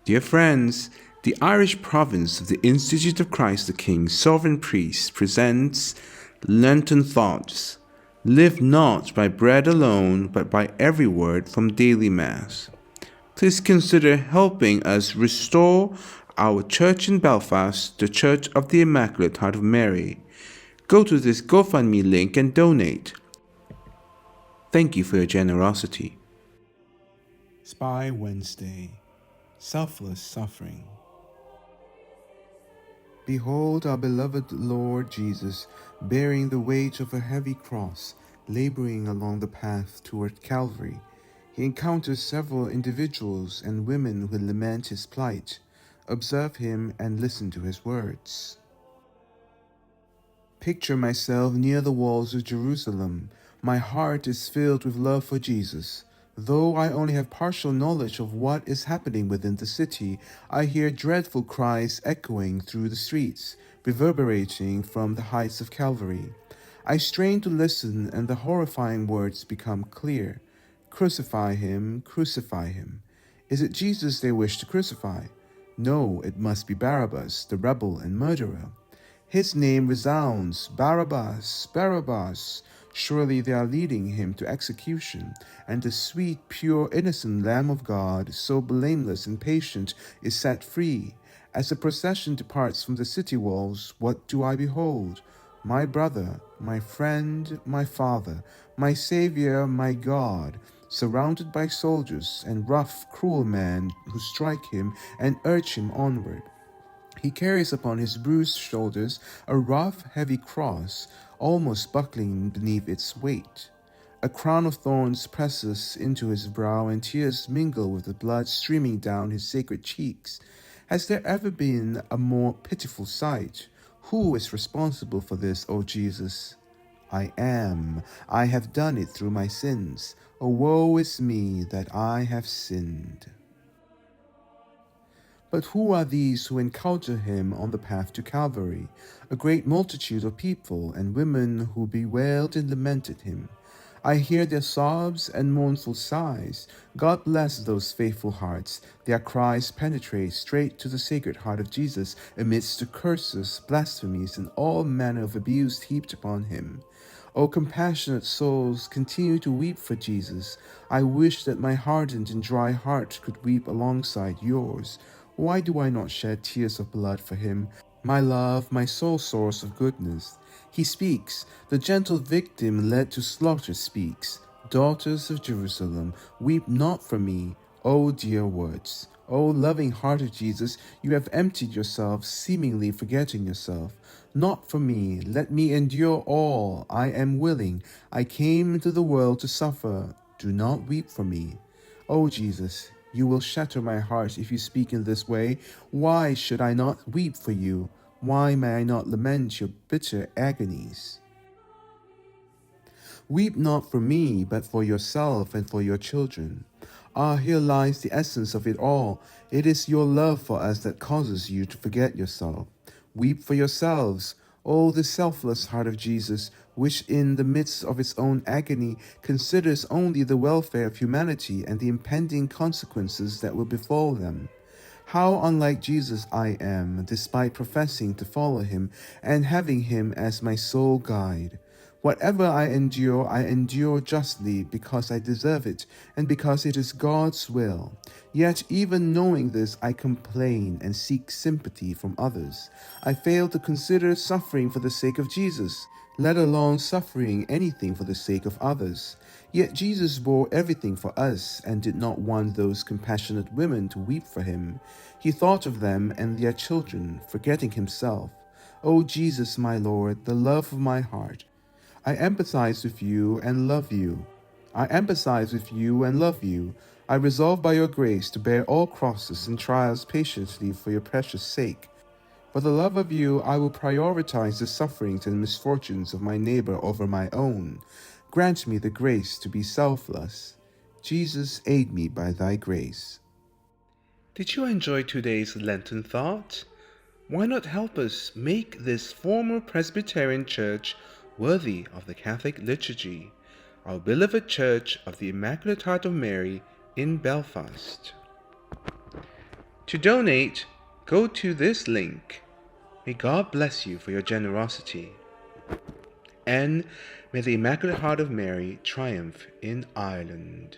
Dear friends, the Irish province of the Institute of Christ the King, Sovereign Priest, presents Lenten Thoughts. Live not by bread alone, but by every word from daily Mass. Please consider helping us restore our church in Belfast, the Church of the Immaculate Heart of Mary. Go to this GoFundMe link and donate. Thank you for your generosity. Spy Wednesday. Selfless Suffering. Behold our beloved Lord Jesus, bearing the weight of a heavy cross, laboring along the path toward Calvary. He encounters several individuals and women who lament his plight. Observe him and listen to his words. Picture myself near the walls of Jerusalem. My heart is filled with love for Jesus. Though I only have partial knowledge of what is happening within the city, I hear dreadful cries echoing through the streets, reverberating from the heights of Calvary. I strain to listen, and the horrifying words become clear. Crucify him, crucify him. Is it Jesus they wish to crucify? No, it must be Barabbas, the rebel and murderer. His name resounds, Barabbas, Barabbas. Surely they are leading him to execution, and the sweet, pure, innocent Lamb of God, so blameless and patient, is set free. As the procession departs from the city walls, what do I behold? My brother, my friend, my father, my Savior, my God, surrounded by soldiers and rough, cruel men who strike him and urge him onward. He carries upon his bruised shoulders a rough, heavy cross, almost buckling beneath its weight. A crown of thorns presses into his brow, and tears mingle with the blood streaming down his sacred cheeks. Has there ever been a more pitiful sight? Who is responsible for this, O Jesus? I am. I have done it through my sins. Oh, woe is me that I have sinned. But who are these who encounter him on the path to Calvary? A great multitude of people and women who bewailed and lamented him. I hear their sobs and mournful sighs. God bless those faithful hearts. Their cries penetrate straight to the Sacred Heart of Jesus amidst the curses, blasphemies, and all manner of abuse heaped upon him. O compassionate souls, continue to weep for Jesus. I wish that my hardened and dry heart could weep alongside yours. Why do I not shed tears of blood for him, my love, my sole source of goodness? He speaks. The gentle victim led to slaughter speaks. Daughters of Jerusalem, weep not for me. O dear words. O loving-hearted Jesus, you have emptied yourself, seemingly forgetting yourself. Not for me. Let me endure all. I am willing. I came into the world to suffer. Do not weep for me. O Jesus, you will shatter my heart if you speak in this way. Why should I not weep for you? Why may I not lament your bitter agonies? Weep not for me, but for yourself and for your children. Ah, here lies the essence of it all. It is your love for us that causes you to forget yourself. Weep for yourselves. Oh, the selfless heart of Jesus, which in the midst of its own agony considers only the welfare of humanity and the impending consequences that will befall them. How unlike Jesus I am, despite professing to follow him and having him as my sole guide. Whatever I endure justly because I deserve it and because it is God's will. Yet even knowing this, I complain and seek sympathy from others. I fail to consider suffering for the sake of Jesus, let alone suffering anything for the sake of others. Yet Jesus bore everything for us and did not want those compassionate women to weep for him. He thought of them and their children, forgetting himself. O Jesus, my Lord, the love of my heart, I empathize with you and love you. I empathize with you and love you. I resolve by your grace to bear all crosses and trials patiently for your precious sake. For the love of you, I will prioritize the sufferings and misfortunes of my neighbor over my own. Grant me the grace to be selfless. Jesus, aid me by thy grace. Did you enjoy today's Lenten thought? Why not help us make this former Presbyterian church worthy of the Catholic liturgy, our beloved Church of the Immaculate Heart of Mary in Belfast? To donate, go to this link. May God bless you for your generosity. And may the Immaculate Heart of Mary triumph in Ireland.